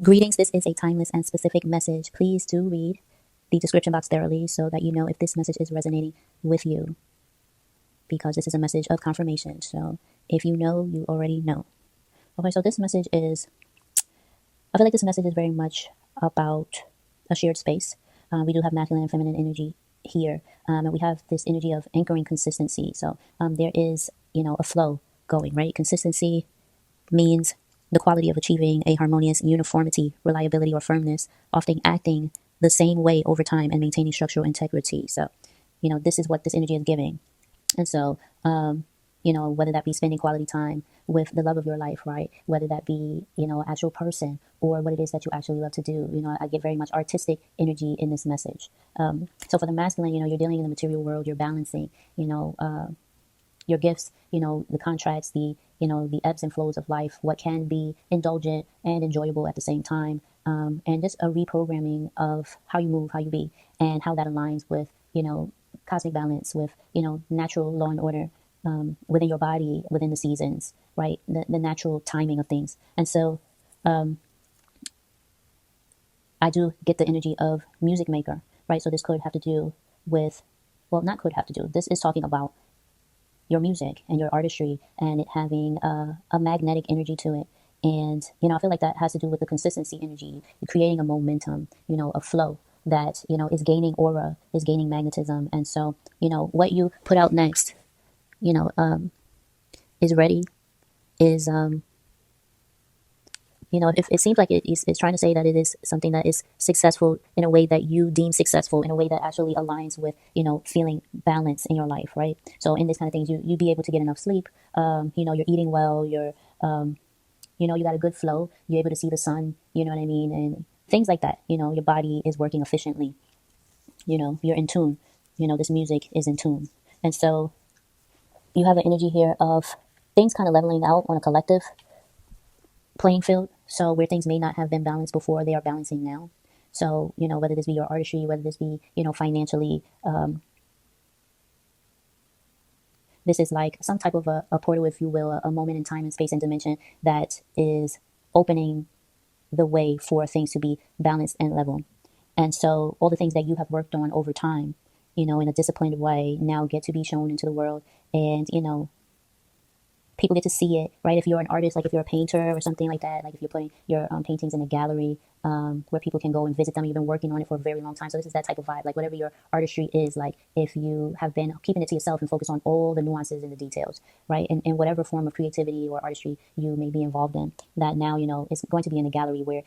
Greetings, this is a timeless and specific message. Please do read the description box thoroughly so that you know if this message is resonating with you, because this is a message of confirmation. So if you know, you already know. Okay, so this message is, I feel like this message is very much about a shared space. We do have masculine and feminine energy here, and we have this energy of anchoring consistency. So there is, a flow going, right? Consistency means the quality of achieving a harmonious uniformity, reliability, or firmness, often acting the same way over time and maintaining structural integrity. So, this is what this energy is giving. And so, whether that be spending quality time with the love of your life, right? Whether that be, an actual person or what it is that you actually love to do. I get very much artistic energy in this message. So for the masculine, you're dealing in the material world, you're balancing, your gifts, the contracts, the ebbs and flows of life, what can be indulgent and enjoyable at the same time, and just a reprogramming of how you move, how you be, and how that aligns with, cosmic balance, with, natural law and order within your body, within the seasons, right? The natural timing of things. And so I do get the energy of music maker, right? So this could have to do with, well, not could have to do, this is talking about your music and your artistry and it having a magnetic energy to it. And, I feel like that has to do with the consistency energy, creating a momentum, a flow that, is gaining aura, is gaining magnetism. And so, what you put out next, you know, um, is ready, is, if it seems like it's trying to say that it is something that is successful in a way that you deem successful, in a way that actually aligns with, feeling balance in your life, right? So in this kind of things, you be able to get enough sleep. You're eating well. You got a good flow. You're able to see the sun. You know what I mean, and things like that. Your body is working efficiently. You're in tune. This music is in tune, and so you have an energy here of things kind of leveling out on a collective playing field. So where things may not have been balanced before, they are balancing now. So, whether this be your artistry, whether this be, financially, this is like some type of a portal, if you will, a moment in time and space and dimension that is opening the way for things to be balanced and level. And so all the things that you have worked on over time, in a disciplined way, now get to be shown into the world. And, people get to see it, right? If you're an artist, like if you're a painter or something like that, like if you're putting your paintings in a gallery where people can go and visit them, you've been working on it for a very long time. So this is that type of vibe, like whatever your artistry is, like if you have been keeping it to yourself and focus on all the nuances and the details, right? And whatever form of creativity or artistry you may be involved in, that now, is going to be in a gallery where,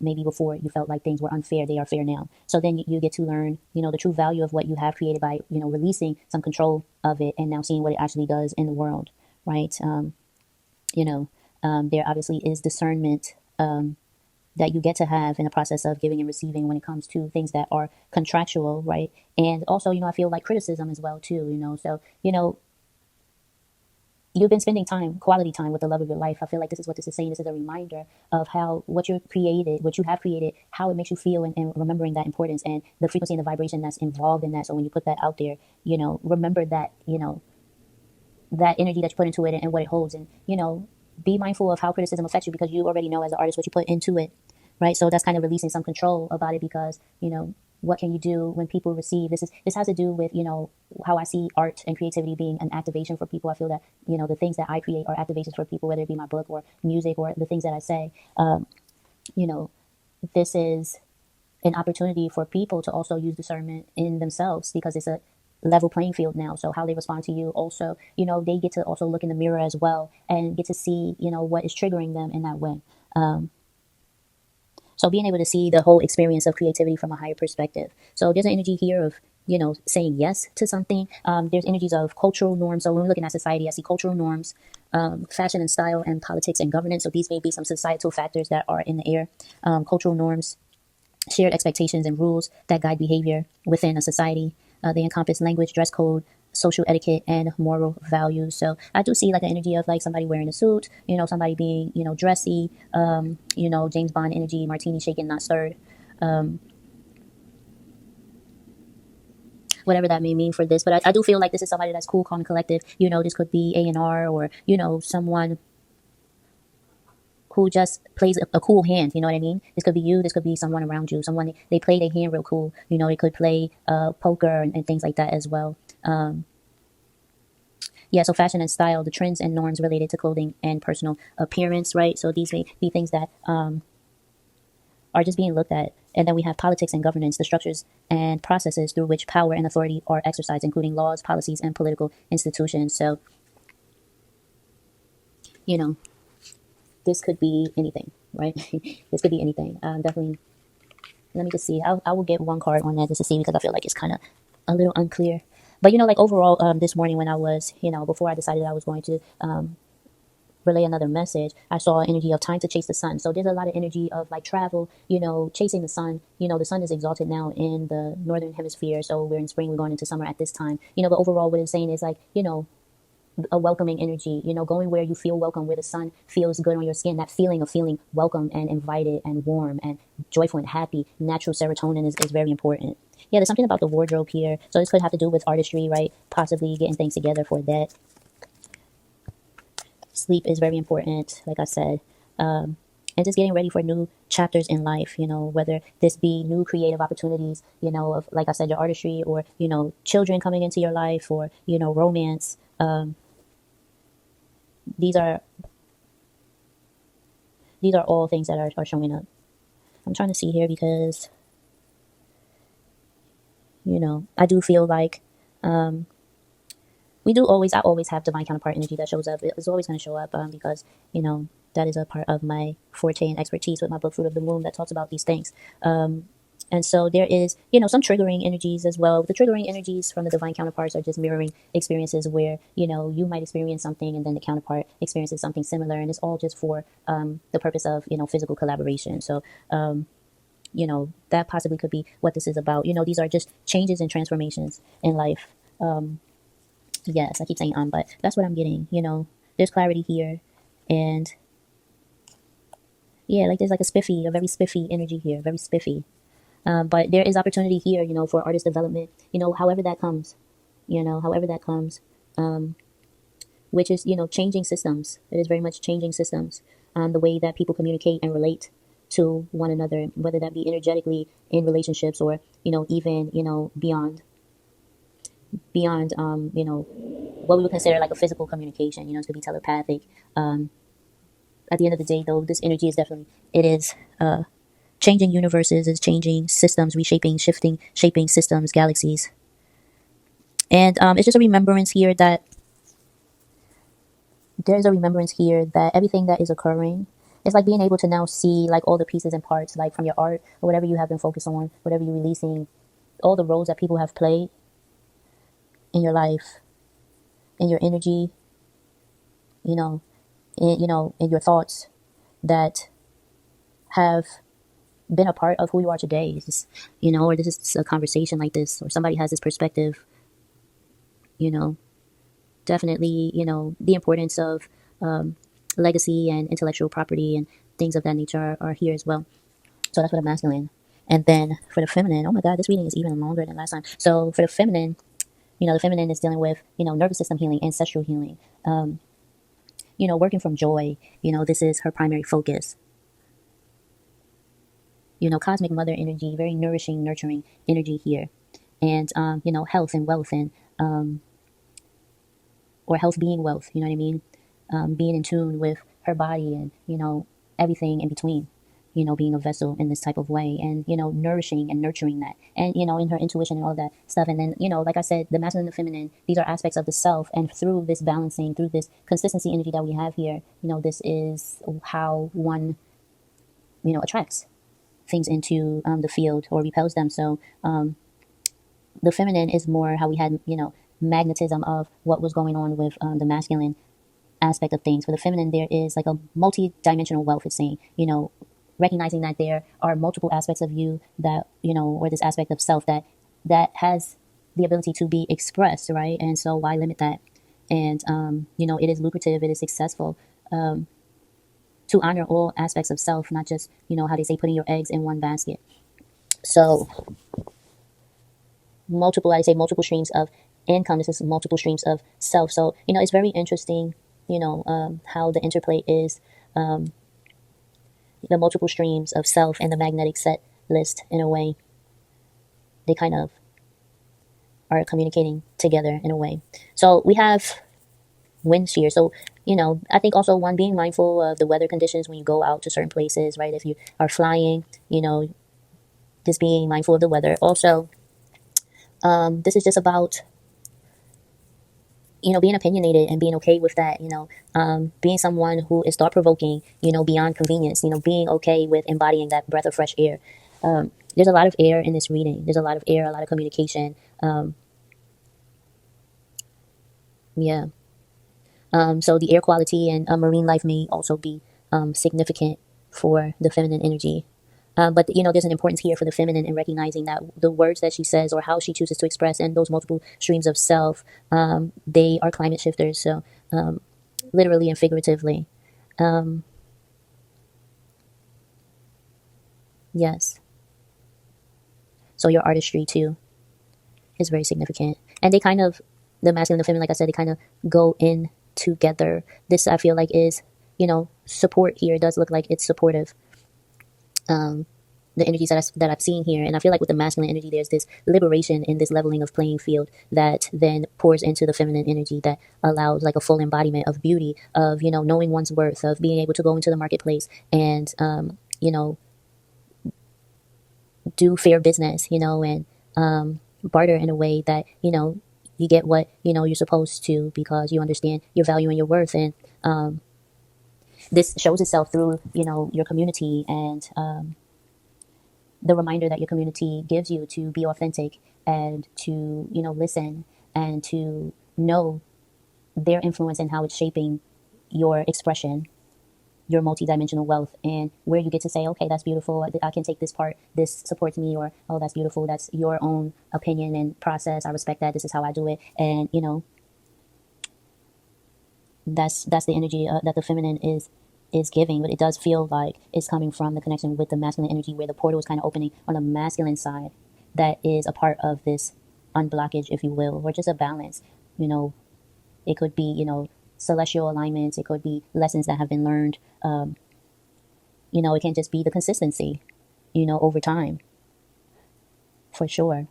maybe before you felt like things were unfair, they are fair now. So then you get to learn, the true value of what you have created by, releasing some control of it and now seeing what it actually does in the world. Right. There obviously is discernment that you get to have in the process of giving and receiving when it comes to things that are contractual. Right. And also, I feel like criticism as well, too, so, you've been spending quality time with the love of your life. I feel like this is what this is saying. This is a reminder of how what you have created, how it makes you feel, and remembering that importance and the frequency and the vibration that's involved in that. So when you put that out there, remember that, that energy that you put into it and what it holds, and be mindful of how criticism affects you, because you already know as an artist what you put into it, right? So that's kind of releasing some control about it, because what can you do when people receive this has to do with how I see art and creativity being an activation for people. I feel that the things that I create are activations for people, whether it be my book or music or the things that I say. This is an opportunity for people to also use discernment in themselves, because it's a level playing field now. So how they respond to you also, they get to also look in the mirror as well and get to see, what is triggering them in that way. So being able to see the whole experience of creativity from a higher perspective. So there's an energy here of, saying yes to something. There's energies of cultural norms. So when we're looking at society, I see cultural norms, fashion and style, and politics and governance. So these may be some societal factors that are in the air. Cultural norms, shared expectations and rules that guide behavior within a society. They encompass language, dress code, social etiquette, and moral values. So I do see like an energy of like somebody wearing a suit, somebody being, dressy, James Bond energy, martini shaken, not stirred. Whatever that may mean for this. But I do feel like this is somebody that's cool, calm, and collective. This could be A&R or, someone who just plays a cool hand. You know what I mean? This could be you. This could be someone around you. Someone, they play their hand real cool. You know, they could play poker and things like that as well. Yeah, so fashion and style, the trends and norms related to clothing and personal appearance, right? So these may be things that are just being looked at. And then we have politics and governance, the structures and processes through which power and authority are exercised, including laws, policies, and political institutions. So, you know, this could be anything, right? This could be anything. Definitely. Let me just see. I will get one card on that just to see, because I feel like it's kind of a little unclear. But, you know, like overall, this morning when I was, you know, before I decided I was going to relay another message, I saw energy of time to chase the sun. So there's a lot of energy of like travel, you know, chasing the sun. You know, the sun is exalted now in the northern hemisphere. So we're in spring, we're going into summer at this time. You know, but overall what it's saying is like, you know, a welcoming energy, you know, going where you feel welcome, where the sun feels good on your skin, that feeling of feeling welcome and invited and warm and joyful and happy. Natural serotonin is very important. Yeah, there's something about the wardrobe here. So this could have to do with artistry, right? Possibly getting things together for that. Sleep is very important, like I said. And just getting ready for new chapters in life, you know, whether this be new creative opportunities, you know, of, like I said, your artistry, or, you know, children coming into your life, or, you know, romance. These are all things that are showing up. I'm trying to see here because, you know, I do feel like I always have divine counterpart energy that shows up. It's always going to show up because, you know, that is a part of my forte and expertise with my book Fruit of the Moon that talks about these things. And so there is, you know, some triggering energies as well. The triggering energies from the divine counterparts are just mirroring experiences where, you know, you might experience something and then the counterpart experiences something similar. And it's all just for the purpose of, you know, physical collaboration. So, you know, that possibly could be what this is about. You know, these are just changes and transformations in life. Yes, I keep saying but that's what I'm getting. You know, there's clarity here. And yeah, like there's like a very spiffy energy here, very spiffy. But there is opportunity here, you know, for artist development, you know, however that comes, which is, you know, changing systems. It is very much changing systems, the way that people communicate and relate to one another, whether that be energetically in relationships or, you know, even, you know, beyond, you know, what we would consider like a physical communication. You know, it could be telepathic. At the end of the day, though, this energy is definitely, it is, changing universes, is changing systems, reshaping, shifting, shaping systems, galaxies. And it's just a remembrance here that there's a remembrance here that everything that is occurring, it's like being able to now see like all the pieces and parts, like from your art or whatever you have been focused on, whatever you're releasing, all the roles that people have played in your life, in your energy, you know, in your thoughts that have been a part of who you are today. It's just, you know, or this is a conversation like this, or somebody has this perspective, you know, definitely, you know, the importance of legacy and intellectual property and things of that nature are here as well. So that's for the masculine. And then for the feminine, oh my God, this reading is even longer than last time. So for the feminine, you know, the feminine is dealing with, you know, nervous system healing, ancestral healing, you know, working from joy. You know, this is her primary focus. You know, cosmic mother energy, very nourishing, nurturing energy here. And, you know, health and wealth and, or health being wealth, you know what I mean? Being in tune with her body and, you know, everything in between, you know, being a vessel in this type of way and, you know, nourishing and nurturing that. And, you know, in her intuition and all that stuff. And then, you know, like I said, the masculine and the feminine, these are aspects of the self. And through this balancing, through this consistency energy that we have here, you know, this is how one, you know, attracts things into the field or repels them. So the feminine is more how we had, you know, magnetism of what was going on with the masculine aspect of things. For the feminine, there is like a multi-dimensional wealth, it's saying, you know, recognizing that there are multiple aspects of you that, you know, or this aspect of self that has the ability to be expressed, right? And so why limit that? And, you know, it is lucrative, it is successful to honor all aspects of self, not just, you know, how they say putting your eggs in one basket. So multiple streams of income. This is multiple streams of self. So, you know, it's very interesting, you know, how the interplay is the multiple streams of self and the magnetic set list, in a way, they kind of are communicating together in a way. So we have wind shear. So, I think also one, being mindful of the weather conditions when you go out to certain places, right? If you are flying, just being mindful of the weather. Also, this is just about, being opinionated and being okay with that, being someone who is thought provoking, beyond convenience, being okay with embodying that breath of fresh air. There's a lot of air in this reading. There's a lot of air, a lot of communication. Yeah. So the air quality and marine life may also be significant for the feminine energy. But, there's an importance here for the feminine in recognizing that the words that she says or how she chooses to express and those multiple streams of self, they are climate shifters. So literally and figuratively. Yes. So your artistry, too, is very significant. And they kind of, the masculine and the feminine, like I said, they kind of go in together. This, I feel like, is, support here. It does look like it's supportive. The energies that I've seen here. And I feel like with the masculine energy, there's this liberation in this leveling of playing field that then pours into the feminine energy that allows like a full embodiment of beauty, of, knowing one's worth, of being able to go into the marketplace and, do fair business, and barter in a way that, you get what, you're supposed to, because you understand your value and your worth. And this shows itself through, your community and the reminder that your community gives you to be authentic and to, listen and to know their influence and how it's shaping your expression, your multidimensional wealth, and where you get to say, okay, that's beautiful, I can take this part, this supports me, or, oh, that's beautiful, that's your own opinion and process, I respect that, this is how I do it. And, that's the energy that the feminine is giving, but it does feel like it's coming from the connection with the masculine energy, where the portal is kind of opening on the masculine side. That is a part of this unblockage, if you will, or just a balance. It could be, celestial alignments. It could be lessons that have been learned. It can just be the consistency, over time, for sure.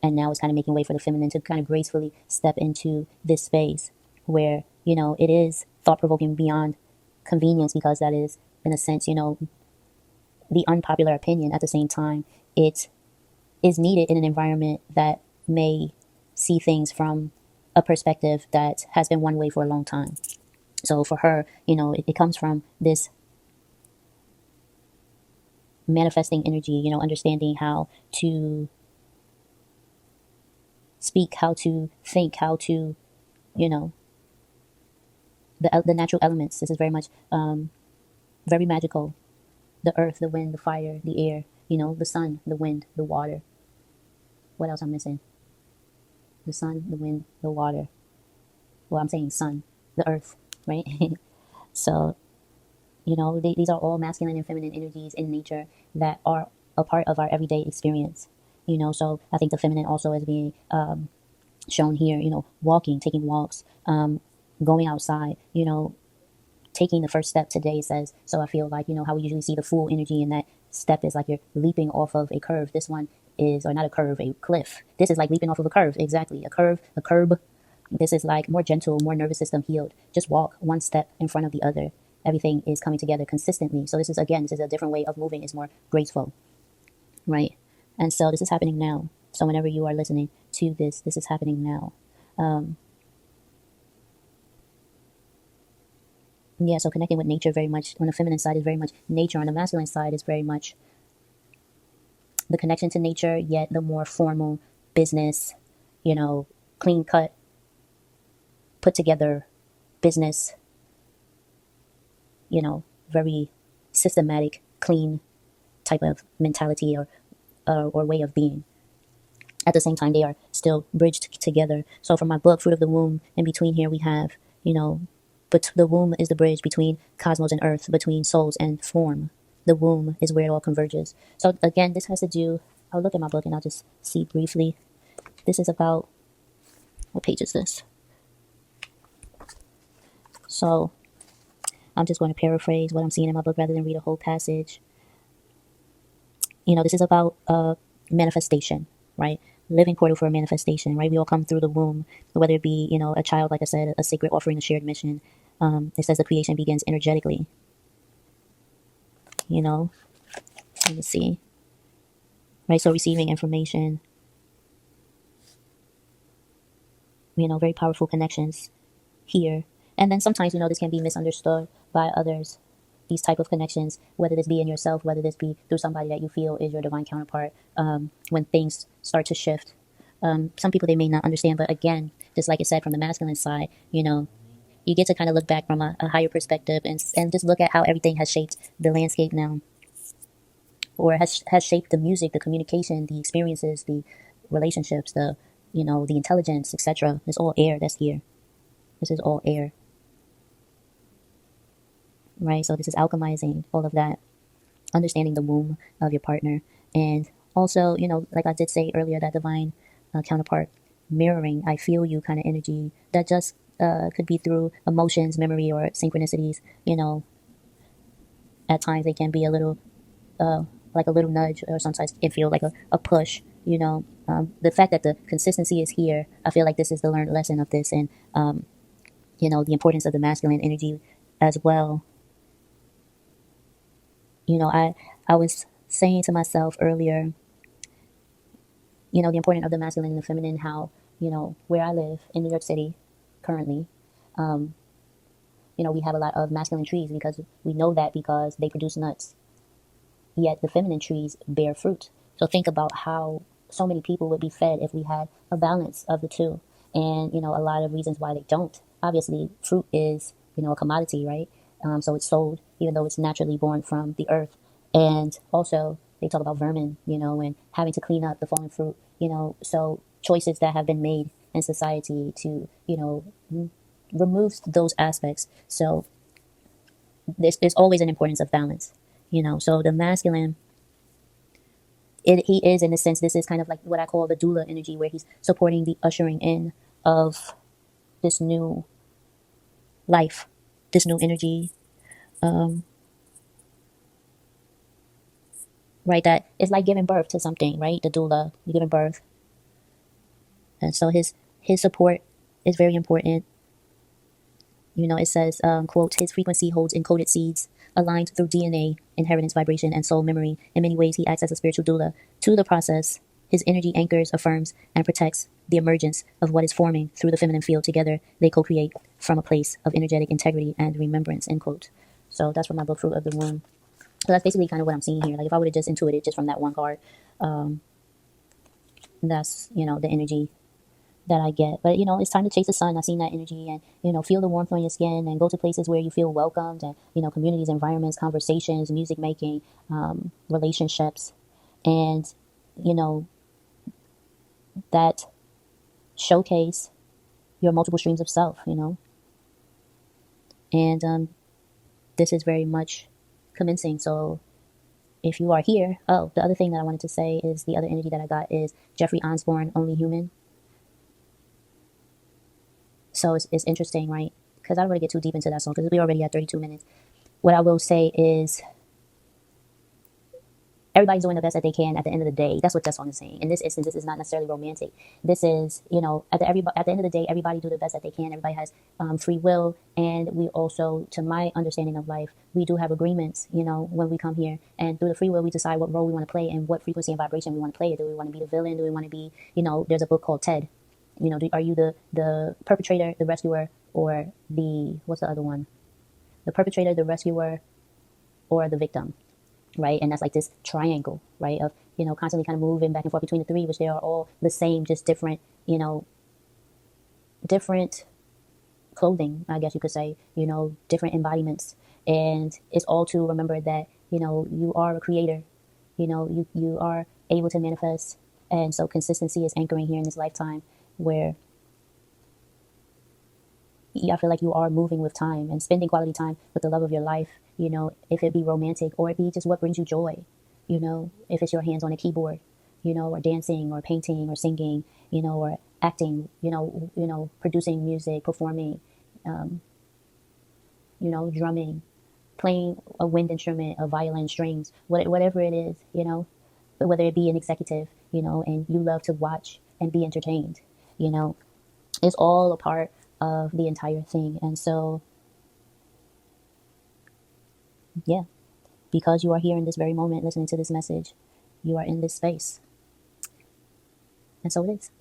And now it's kind of making way for the feminine to kind of gracefully step into this space where, it is thought-provoking beyond convenience, because that is, in a sense, the unpopular opinion. At the same time, it is needed in an environment that may see things from a perspective that has been one way for a long time. So for her, it comes from this manifesting energy, understanding how to speak, how to think, how to, the natural elements. This is very much very magical. The earth, the wind, the fire, the air, the sun, the wind, the water. What else I'm missing? The sun, the wind, the water. Well, I'm saying sun, the earth, right? So, these are all masculine and feminine energies in nature that are a part of our everyday experience. So I think the feminine also is being shown here, walking, taking walks, going outside, taking the first step today says. So I feel like, how we usually see the full energy in that step is like you're leaping off of a curve. This one is, or not a curve, a cliff. This is like leaping off of a curve. Exactly. A curb. This is like more gentle, more nervous system healed. Just walk one step in front of the other. Everything is coming together consistently. So this is a different way of moving. It's more graceful, right? And so this is happening now. So whenever you are listening to this is happening now. Yeah, so connecting with nature very much on the feminine side is very much nature. On the masculine side is very much the connection to nature, yet the more formal business, clean cut, put together business, very systematic, clean type of mentality or way of being. At the same time, they are still bridged together. So from my book, Fruit of the Womb, in between here we have, but the womb is the bridge between cosmos and earth, between souls and form. The womb is where it all converges. So again, this has to do, I'll look at my book and I'll just see briefly. This is about, what page is this? So I'm just going to paraphrase what I'm seeing in my book rather than read a whole passage. This is about manifestation, right? Living portal for manifestation, right? We all come through the womb, whether it be, a child, like I said, a sacred offering, a shared mission. It says the creation begins energetically, let me see, right? So receiving information, very powerful connections here. And then sometimes, this can be misunderstood by others, these type of connections, whether this be in yourself, whether this be through somebody that you feel is your divine counterpart. When things start to shift, some people, they may not understand, but again, just like it said, from the masculine side, you get to kind of look back from a higher perspective and just look at how everything has shaped the landscape now, or has shaped the music, the communication, the experiences, the relationships, the intelligence, etc. It's all air that's here. This is all air, right? So this is alchemizing all of that, understanding the womb of your partner, and also, like I did say earlier, that divine counterpart mirroring, I feel you kind of energy that just could be through emotions, memory, or synchronicities. At times they can be a little like a little nudge, or sometimes it feel like a push. The fact that the consistency is here, I feel like this is the learned lesson of this, and the importance of the masculine energy as well. I was saying to myself earlier, the importance of the masculine and the feminine, how, where I live in New York City currently, we have a lot of masculine trees because we know that because they produce nuts. Yet the feminine trees bear fruit. So think about how so many people would be fed if we had a balance of the two. And, a lot of reasons why they don't. Obviously, fruit is, a commodity, right? So it's sold, even though it's naturally born from the earth. And also, they talk about vermin, and having to clean up the fallen fruit, so choices that have been made in society to, remove those aspects. So there's always an importance of balance, so the masculine, he is, in a sense, this is kind of like what I call the doula energy, where he's supporting the ushering in of this new life, this new energy, right? That it's like giving birth to something, right? The doula, you're giving birth. And so his support is very important. It says, quote, his frequency holds encoded seeds aligned through DNA, inheritance, vibration, and soul memory. In many ways, he acts as a spiritual doula to the process. His energy anchors, affirms, and protects the emergence of what is forming through the feminine field. Together, they co-create from a place of energetic integrity and remembrance, end quote. So that's from my book, Fruit of the Womb. So that's basically kind of what I'm seeing here. Like if I would have just intuited just from that one card, that's, the energy that I get. But, it's time to chase the sun. I've seen that energy, and, feel the warmth on your skin, and go to places where you feel welcomed, and, communities, environments, conversations, music making, relationships, and, that showcase your multiple streams of self, and this is very much commencing. So if you are here, the other thing that I wanted to say is the other energy that I got is Jeffrey Osborne, Only Human. So it's interesting, right? Because I don't want to get too deep into that song because we already at 32 minutes. What I will say is everybody's doing the best that they can at the end of the day. That's what that song is saying. In this instance, this is not necessarily romantic. This is, at the end of the day, everybody do the best that they can. Everybody has free will. And we also, to my understanding of life, we do have agreements, when we come here. And through the free will, we decide what role we want to play and what frequency and vibration we want to play. Do we want to be the villain? Do we want to be, there's a book called Ted. Are you the perpetrator, the rescuer, or what's the other one? The perpetrator, the rescuer, or the victim, right? And that's like this triangle, right? Of, constantly kind of moving back and forth between the three, which they are all the same, just different, different clothing, I guess you could say, different embodiments. And it's all to remember that, you are a creator, you are able to manifest. And so consistency is anchoring here in this lifetime, where I feel like you are moving with time and spending quality time with the love of your life, if it be romantic or it be just what brings you joy, if it's your hands on a keyboard, or dancing or painting or singing, or acting, producing music, performing, drumming, playing a wind instrument, a violin, strings, whatever it is, but whether it be an executive, and you love to watch and be entertained, it's all a part of the entire thing. And so, yeah, because you are here in this very moment listening to this message, you are in this space. And so it is.